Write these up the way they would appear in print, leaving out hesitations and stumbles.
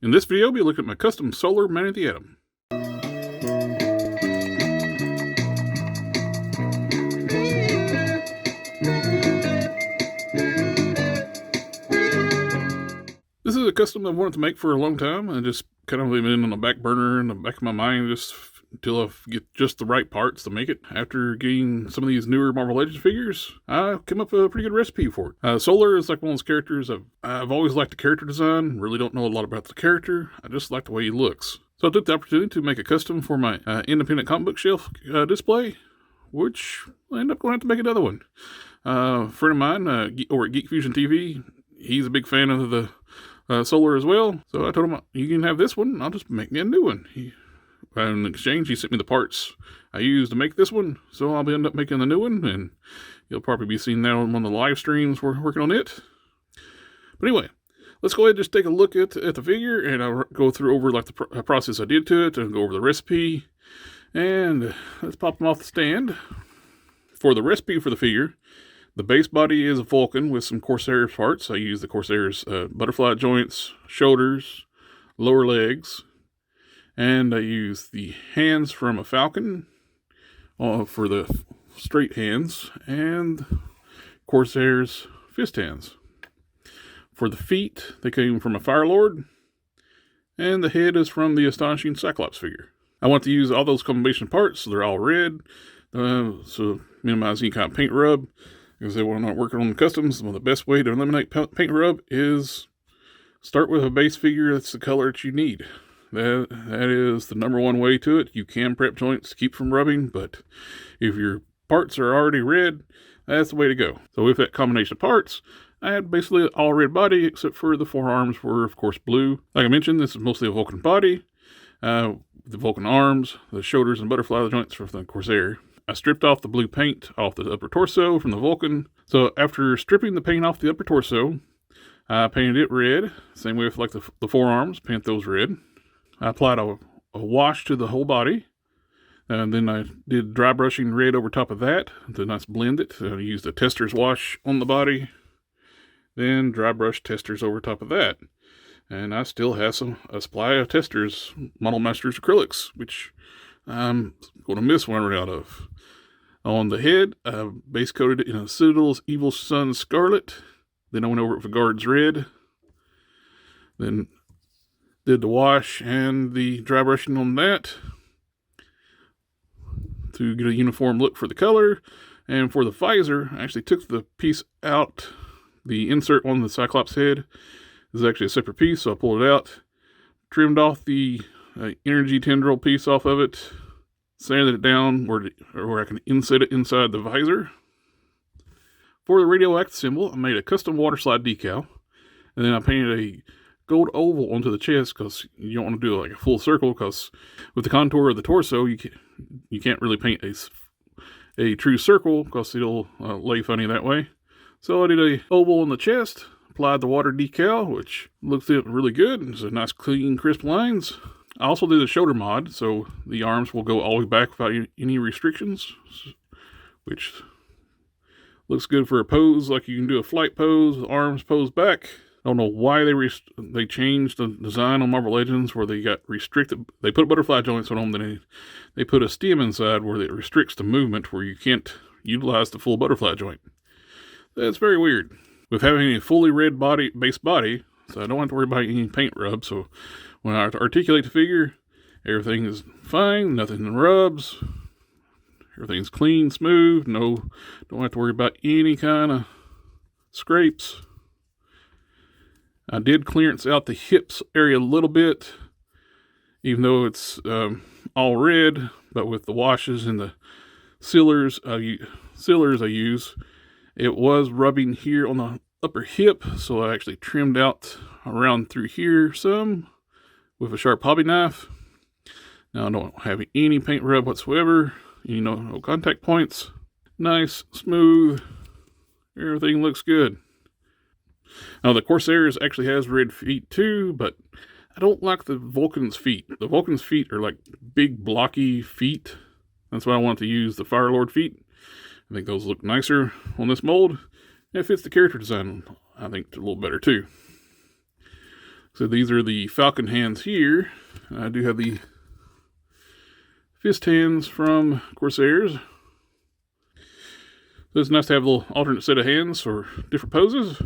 In this video, we'll be looking at my custom solar man at the atom. This is a custom I've wanted to make for a long time, and just kind of been on the back burner in the back of my mind just until I get just the right parts to make it. After getting some of these newer Marvel Legends figures, I came up with a pretty good recipe for it. Solar is like one of those characters I've always liked the character design. Really don't know a lot about the character. I just like the way he looks. So I took the opportunity to make a custom for my independent comic book shelf display, which I end up going to have to make another one. A friend of mine over at Geek Fusion TV, he's a big fan of the Solar as well. So I told him, you can have this one, I'll just make me a new one. In exchange, he sent me the parts I used to make this one, so I'll end up making the new one, and you'll probably be seeing that on one of the live streams we're working on it. But anyway, let's go ahead and just take a look at the figure, and I'll go through over like the process I did to it, and go over the recipe, and let's pop them off the stand. For the recipe for the figure, the base body is a Vulcan with some Corsair's parts. I use the Corsair's butterfly joints, shoulders, lower legs, and I use the hands from a Falcon for the straight hands, and Corsair's fist hands. For the feet, they came from a Firelord, and the head is from the Astonishing Cyclops figure. I want to use all those combination parts, so they're all red, so minimize any kind of paint rub. Because when I'm not working on the customs, the best way to eliminate paint rub is start with a base figure that's the color that you need. That is the number one way to it. You can prep joints to keep from rubbing, but if your parts are already red, that's the way to go. So with that combination of parts, I had basically all red body, except for the forearms were, of course, blue. Like I mentioned, this is mostly a Vulcan body. The Vulcan arms, the shoulders and butterfly joints from the Corsair. I stripped off the blue paint off the upper torso from the Vulcan. So after stripping the paint off the upper torso, I painted it red. Same way with like the forearms, paint those red. I applied a wash to the whole body. And then I did dry brushing red over top of that. Then I blend it. I used a tester's wash on the body. Then dry brush testers over top of that. And I still have a supply of testers, Model Masters acrylics, which I'm going to miss one out of. On the head, I base coated it in a Citadel's Evil Sun Scarlet. Then I went over it with Guards Red. Then did the wash and the dry brushing on that to get a uniform look for the color. And for the visor, I actually took the piece out. The insert on the Cyclops head is actually a separate piece, so I pulled it out, trimmed off the energy tendril piece off of it, sanded it down where I can inset it inside the visor. For the radioactive symbol, I made a custom water slide decal, and then I painted a gold oval onto the chest because you don't want to do like a full circle, because with the contour of the torso, you can't really paint a true circle because it'll lay funny that way. So I did a oval on the chest, applied the water decal, which looks really good. It's a nice, clean, crisp lines. I also did a shoulder mod, so the arms will go all the way back without any restrictions, which looks good for a pose, like you can do a flight pose, with arms posed back. I don't know why they changed the design on Marvel Legends where they got restricted. They put butterfly joints on them, then they put a stem inside where it restricts the movement, where you can't utilize the full butterfly joint. That's very weird. With having a fully red base body, so I don't have to worry about any paint rub, so when I articulate the figure, everything is fine, nothing rubs, everything's clean, smooth, don't have to worry about any kind of scrapes. I did clearance out the hips area a little bit, even though it's all red, but with the washes and the sealers I use, it was rubbing here on the upper hip, so I actually trimmed out around through here some with a sharp hobby knife. Now I don't have any paint rub whatsoever, no contact points. Nice, smooth, everything looks good. Now the Corsair's actually has red feet too, but I don't like the Vulcan's feet. The Vulcan's feet are like big blocky feet. That's why I want to use the Firelord feet. I think those look nicer on this mold. It fits the character design, I think, a little better too. So these are the falcon hands here. I do have the fist hands from Corsairs. So it's nice to have a little alternate set of hands for different poses.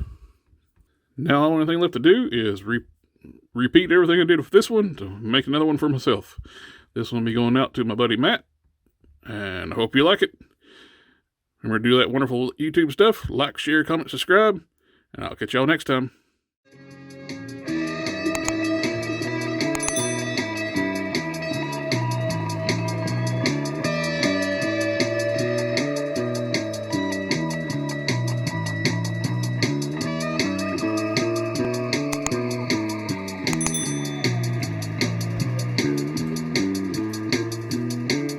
Now the only thing left to do is repeat everything I did with this one to make another one for myself. This one will be going out to my buddy Matt, and I hope you like it. Remember to do that wonderful YouTube stuff. Like, share, comment, subscribe, and I'll catch y'all next time.